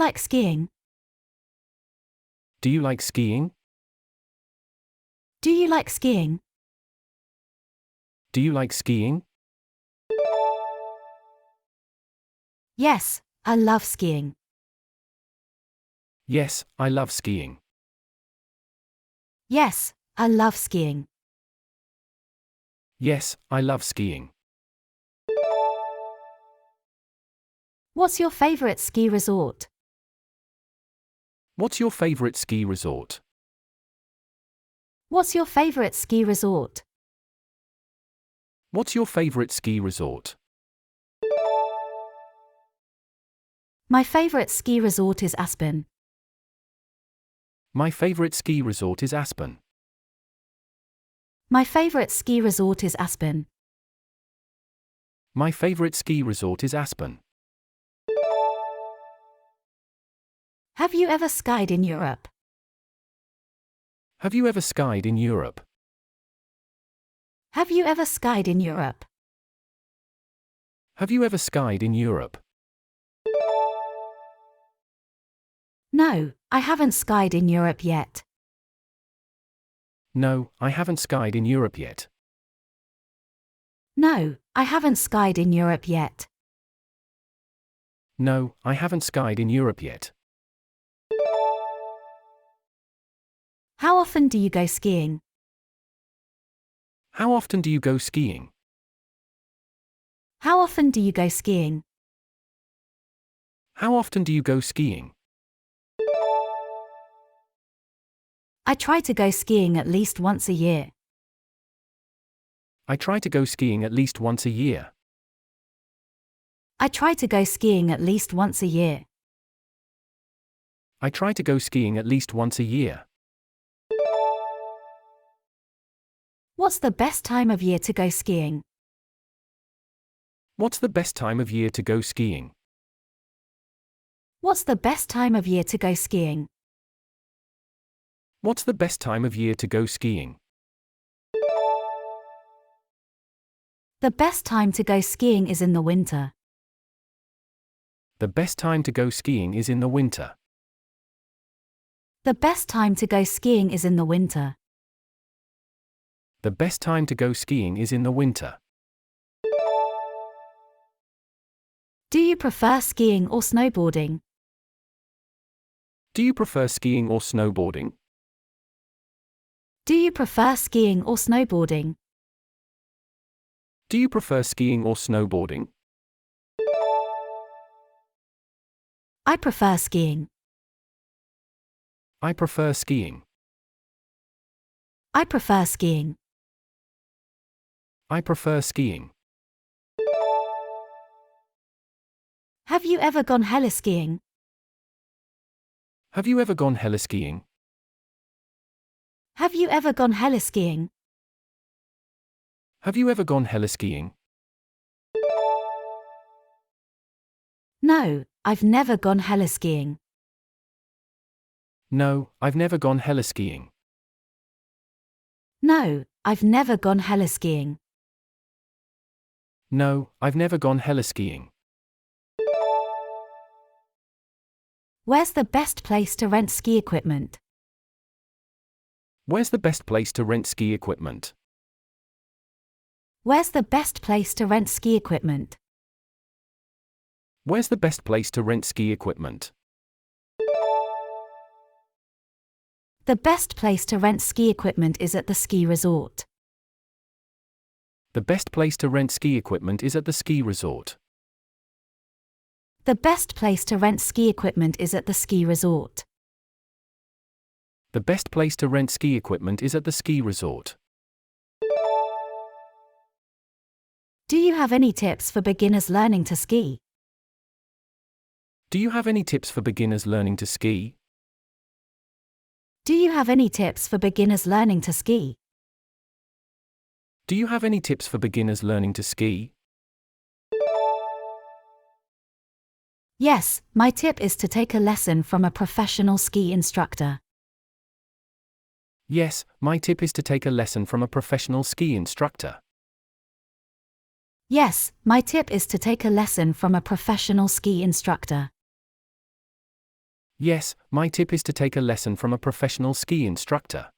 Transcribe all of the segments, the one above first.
like skiing? Do you like skiing? Do you like skiing? Do you like skiing? Yes, I love skiing. Yes, I love skiing. Yes, I love skiing. Yes, I love skiing. What's your favorite ski resort? What's your favorite ski resort? What's your favorite ski resort? What's your favorite ski resort? My favorite ski resort is Aspen. My favorite ski resort is Aspen. My favorite ski resort is Aspen. My favorite ski resort is Aspen. Have you ever skied in Europe? Have you ever skied in Europe? Have you ever skied in Europe? Have you ever skied in Europe? No, I haven't skied in Europe yet. No, I haven't skied in Europe yet. No, I haven't skied in Europe yet. No, I haven't skied in Europe yet. How often do you go skiing? How often do you go skiing? How often do you go skiing? How often do you go skiing? I try to go skiing at least once a year. I try to go skiing at least once a year. I try to go skiing at least once a year. I try to go skiing at least once a year. What's the best time of year to go skiing? What's the best time of year to go skiing? What's the best time of year to go skiing? What's the best time of year to go skiing? The best time to go skiing is in the winter. The best time to go skiing is in the winter. The best time to go skiing is in the winter. The best time to go skiing is in the winter. Do you prefer skiing or snowboarding? Do you prefer skiing or snowboarding? Do you prefer skiing or snowboarding? Do you prefer skiing or snowboarding? I prefer skiing. I prefer skiing. I prefer skiing. I prefer skiing. Have you ever gone heli-skiing? Have you ever gone heli-skiing? Have you ever gone heli-skiing? Have you ever gone heli-skiing? No, I've never gone heli-skiing. No, I've never gone heli-skiing. No, I've never gone heli-skiing. No, I've never gone heli-skiing. Where's the best place to rent ski equipment? Where's the best place to rent ski equipment? Where's the best place to rent ski equipment? Where's the best place to rent ski equipment? The best place to rent ski equipment is at the ski resort. The best place to rent ski equipment is at the ski resort. The best place to rent ski equipment is at the ski resort. The best place to rent ski equipment is at the ski resort. Do you have any tips for beginners learning to ski? Do you have any tips for beginners learning to ski? Do you have any tips for beginners learning to ski? Do you have any tips for beginners learning to ski? Yes, my tip is to take a lesson from a professional ski instructor. Yes, my tip is to take a lesson from a professional ski instructor. Yes, my tip is to take a lesson from a professional ski instructor. Yes, my tip is to take a lesson from a professional ski instructor.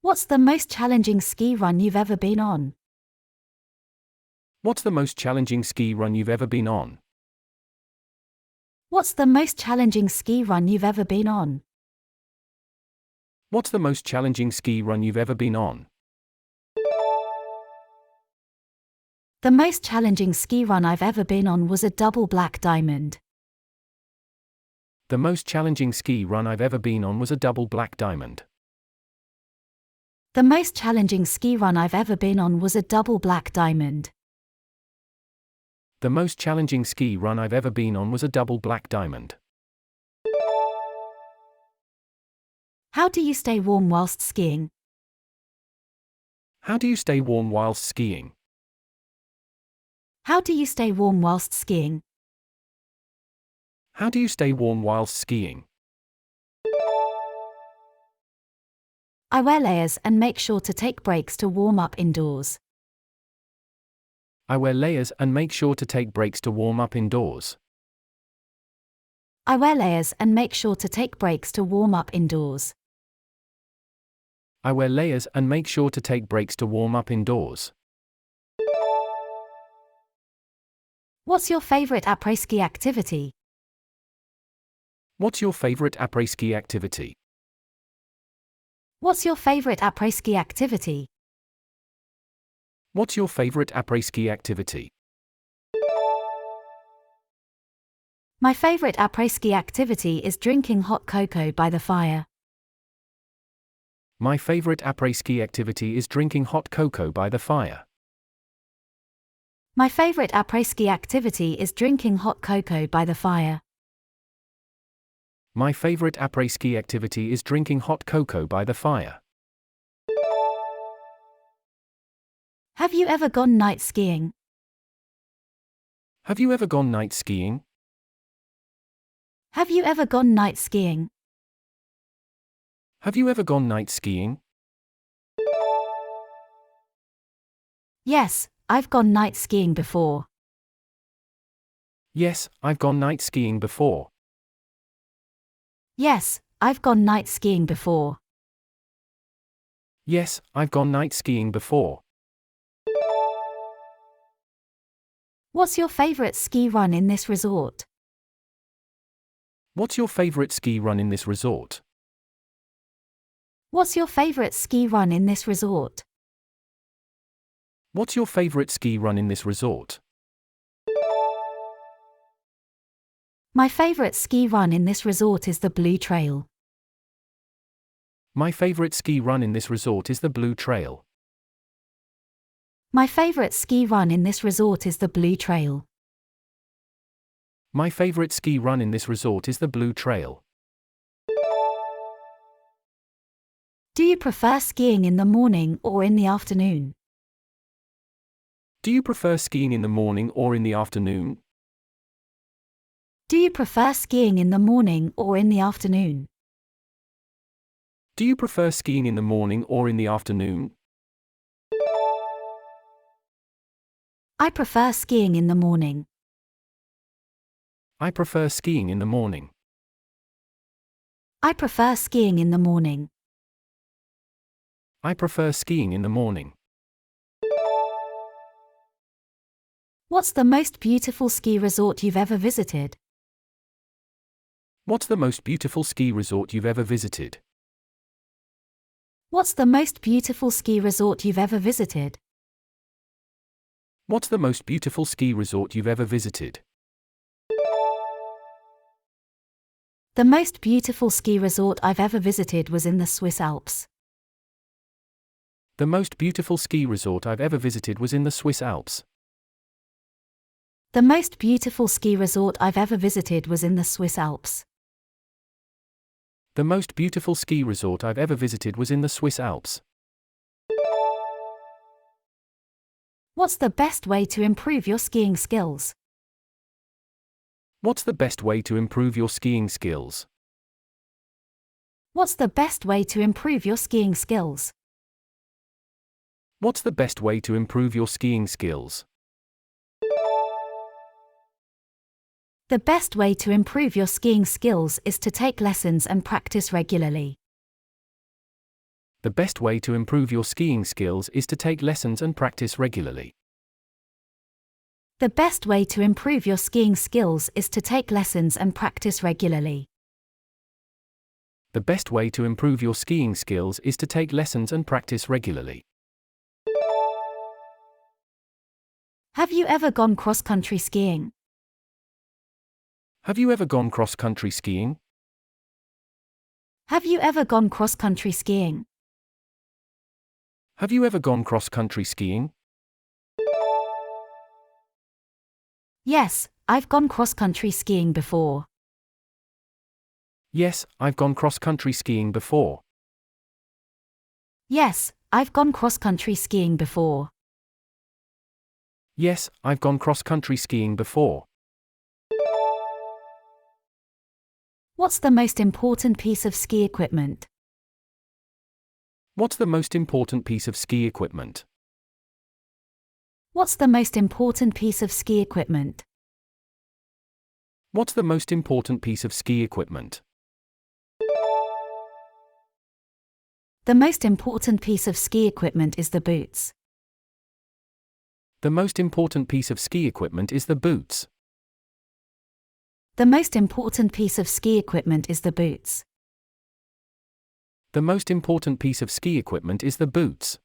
What's the most challenging ski run you've ever been on? What's the most challenging ski run you've ever been on? What's the most challenging ski run you've ever been on? What's the most challenging ski run you've ever been on? The most challenging ski run I've ever been on was a double black diamond. The most challenging ski run I've ever been on was a double black diamond. The most challenging ski run I've ever been on was a double black diamond. The most challenging ski run I've ever been on was a double black diamond. How do you stay warm whilst skiing? How do you stay warm whilst skiing? How do you stay warm whilst skiing? How do you stay warm whilst skiing? I wear layers and make sure to take breaks to warm up indoors. I wear layers and make sure to take breaks to warm up indoors. I wear layers and make sure to take breaks to warm up indoors. I wear layers and make sure to take breaks to warm up indoors. What's your favorite après-ski activity? What's your favorite après-ski activity? What's your favorite après-ski activity? What's your favorite après-ski activity? My favorite après-ski activity is drinking hot cocoa by the fire. My favorite après-ski activity is drinking hot cocoa by the fire. My favorite après-ski activity is drinking hot cocoa by the fire. My favorite après-ski activity is drinking hot cocoa by the fire. Have you ever gone night skiing? Have you ever gone night skiing? Have you ever gone night skiing? Have you ever gone night skiing? Yes, I've gone night skiing before. Yes, I've gone night skiing before. Yes, I've gone night skiing before. Yes, I've gone night skiing before. What's your favorite ski run in this resort? What's your favorite ski run in this resort? What's your favorite ski run in this resort? What's your favorite ski run in this resort? My favorite ski run in this resort is the Blue Trail. My favorite ski run in this resort is the Blue Trail. My favorite ski run in this resort is the Blue Trail. My favorite ski run in this resort is the Blue Trail. Do you prefer skiing in the morning or in the afternoon? Do you prefer skiing in the morning or in the afternoon? Do you prefer skiing in the morning or in the afternoon? Do you prefer skiing in the morning or in the afternoon? I prefer skiing in the morning. I prefer skiing in the morning. I prefer skiing in the morning. I prefer skiing in the morning. What's the most beautiful ski resort you've ever visited? What's the most beautiful ski resort you've ever visited? What's the most beautiful ski resort you've ever visited? What's the most beautiful ski resort you've ever visited? The most beautiful ski resort I've ever visited was in the Swiss Alps. The most beautiful ski resort I've ever visited was in the Swiss Alps. The most beautiful ski resort I've ever visited was in the Swiss Alps. The most beautiful ski resort I've ever visited was in the Swiss Alps. What's the best way to improve your skiing skills? What's the best way to improve your skiing skills? What's the best way to improve your skiing skills? What's the best way to improve your skiing skills? The best way to improve your skiing skills is to take lessons and practice regularly. The best way to improve your skiing skills is to take lessons and practice regularly. The best way to improve your skiing skills is to take lessons and practice regularly. The best way to improve your skiing skills is to take lessons and practice regularly. Have you ever gone cross-country skiing? Have you ever gone cross-country skiing? Have you ever gone cross-country skiing? Have you ever gone cross-country skiing? Yes, I've gone cross-country skiing before. Yes, I've gone cross-country skiing before. Yes, I've gone cross-country skiing before. Yes, I've gone cross-country skiing before. What's the most important piece of ski equipment? What's the most important piece of ski equipment? What's the most important piece of ski equipment? What's the most important piece of ski equipment? The most important piece of ski equipment is the boots. The most important piece of ski equipment is the boots. The most important piece of ski equipment is the boots. The most important piece of ski equipment is the boots.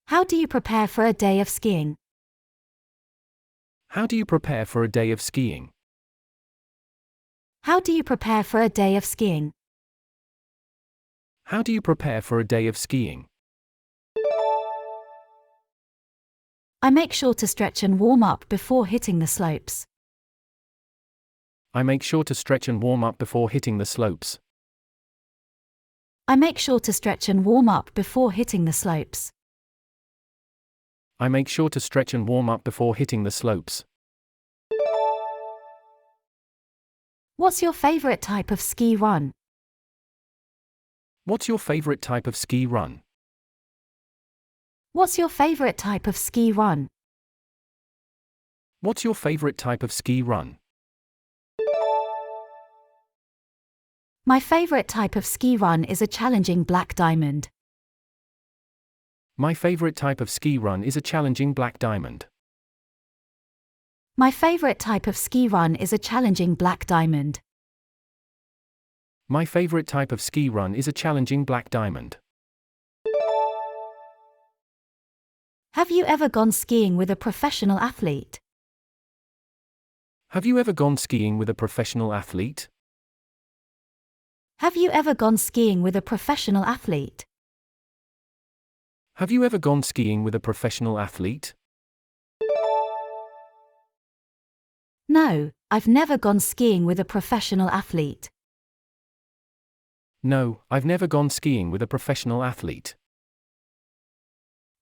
How do you prepare for a day of skiing? How do you prepare for a day of skiing? How do you prepare for a day of skiing? How do you prepare for a day of skiing? I make sure to stretch and warm up before hitting the slopes. I make sure to stretch and warm up before hitting the slopes. I make sure to stretch and warm up before hitting the slopes. I make sure to stretch and warm up before hitting the slopes. What's your favorite type of ski run? What's your favorite type of ski run? What's your favorite type of ski run? What's your favorite type of ski run? My favorite type of ski run is a challenging black diamond. My favorite type of ski run is a challenging black diamond. My favorite type of ski run is a challenging black diamond. My favorite type of ski run is a challenging black diamond. Have you ever gone skiing with a professional athlete? Have you ever gone skiing with a professional athlete? Have you ever gone skiing with a professional athlete? Have you ever gone skiing with a professional athlete? No, I've never gone skiing with a professional athlete. No, I've never gone skiing with a professional athlete.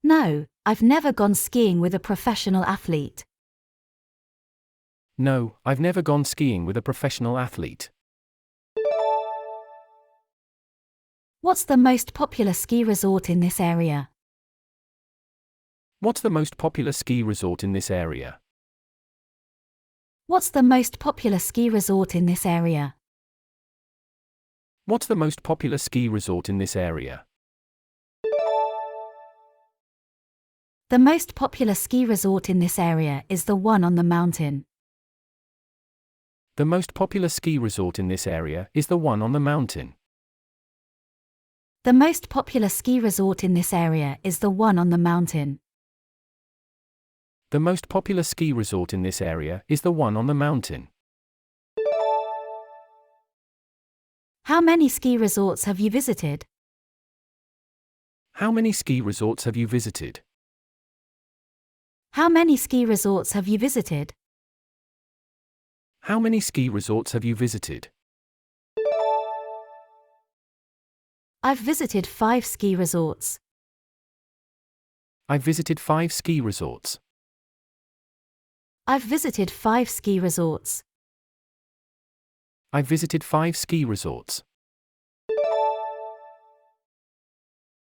No, I've never gone skiing with a professional athlete. No, I've never gone skiing with a professional athlete. What's the most popular ski resort in this area? What's the most popular ski resort in this area? What's the most popular ski resort in this area? What's the most popular ski resort in this area? The most popular ski resort in this area is the one on the mountain. The most popular ski resort in this area is the one on the mountain. The most popular ski resort in this area is the one on the mountain. The most popular ski resort in this area is the one on the mountain. How many ski resorts have you visited? How many ski resorts have you visited? How many ski resorts have you visited? How many ski resorts have you visited? I've visited 5 ski resorts. I've visited 5 ski resorts. I've visited 5 ski resorts. I've visited 5 ski resorts.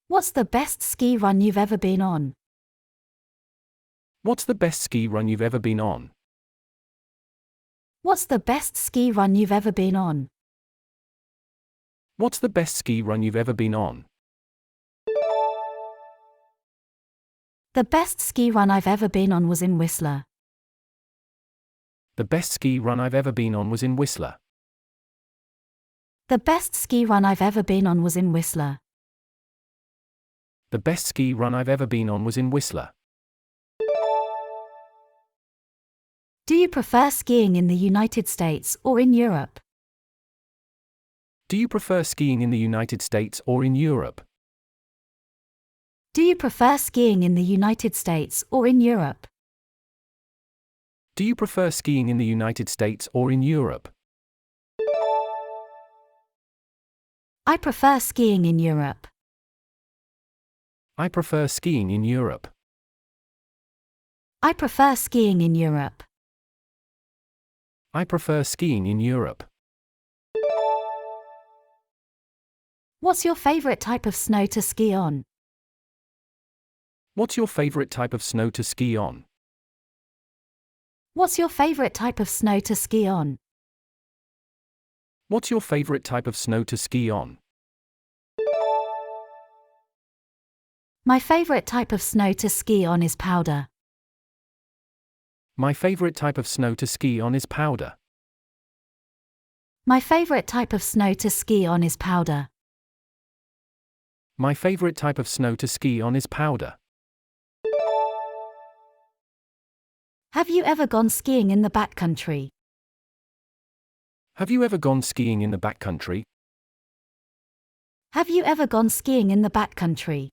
What's the best ski run you've ever been on? What's the best ski run you've ever been on? What's the best ski run you've ever been on? What's the best ski run you've ever been on? The best ski run I've ever been on was in Whistler. The best ski run I've ever been on was in Whistler. The best ski run I've ever been on was in Whistler. The best ski run I've ever been on was in Whistler. Do you prefer skiing in the United States or in Europe? Do you prefer skiing in the United States or in Europe? Do you prefer skiing in the United States or in Europe? Do you prefer skiing in the United States or in Europe? I prefer skiing in Europe. I prefer skiing in Europe. I prefer skiing in Europe. I prefer skiing in Europe. What's your favorite type of snow to ski on? What's your favorite type of snow to ski on? What's your favorite type of snow to ski on? What's your favorite type of snow to ski on? My favorite type of snow to ski on is powder. My favorite type of snow to ski on is powder. My favorite type of snow to ski on is powder. My favorite type of snow to ski on is powder. Have you ever gone skiing in the backcountry? Have you ever gone skiing in the backcountry? Have you ever gone skiing in the backcountry?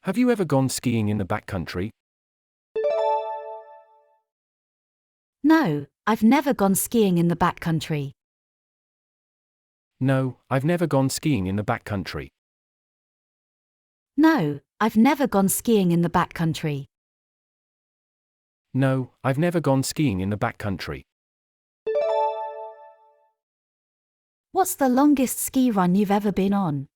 Have you ever gone skiing in the backcountry? No, I've never gone skiing in the backcountry. No, I've never gone skiing in the backcountry. No, I've never gone skiing in the backcountry. No, I've never gone skiing in the backcountry. What's the longest ski run you've ever been on?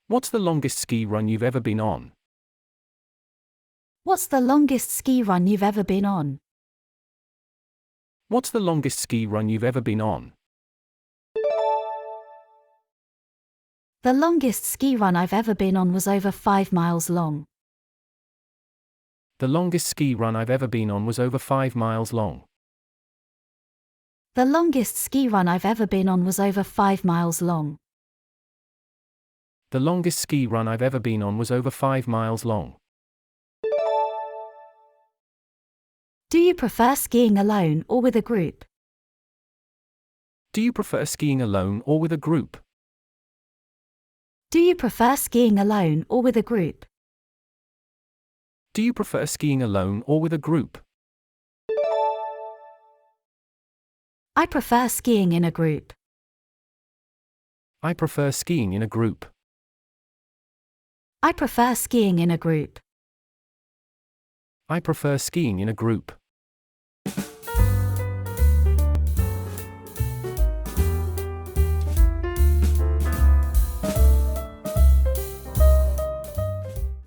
What's the longest ski run you've ever been on? What's the longest ski run you've ever been on? What's the longest ski run you've ever been on? The longest ski run I've ever been on was over 5 miles long. The longest ski run I've ever been on was over 5 miles long. The longest ski run I've ever been on was over 5 miles long. The longest ski run I've ever been on was over 5 miles long. Do you prefer skiing alone or with a group? Do you prefer skiing alone or with a group? Do you prefer skiing alone or with a group? Do you prefer skiing alone or with a group? I prefer skiing in a group. I prefer skiing in a group. I prefer skiing in a group. I prefer skiing in a group.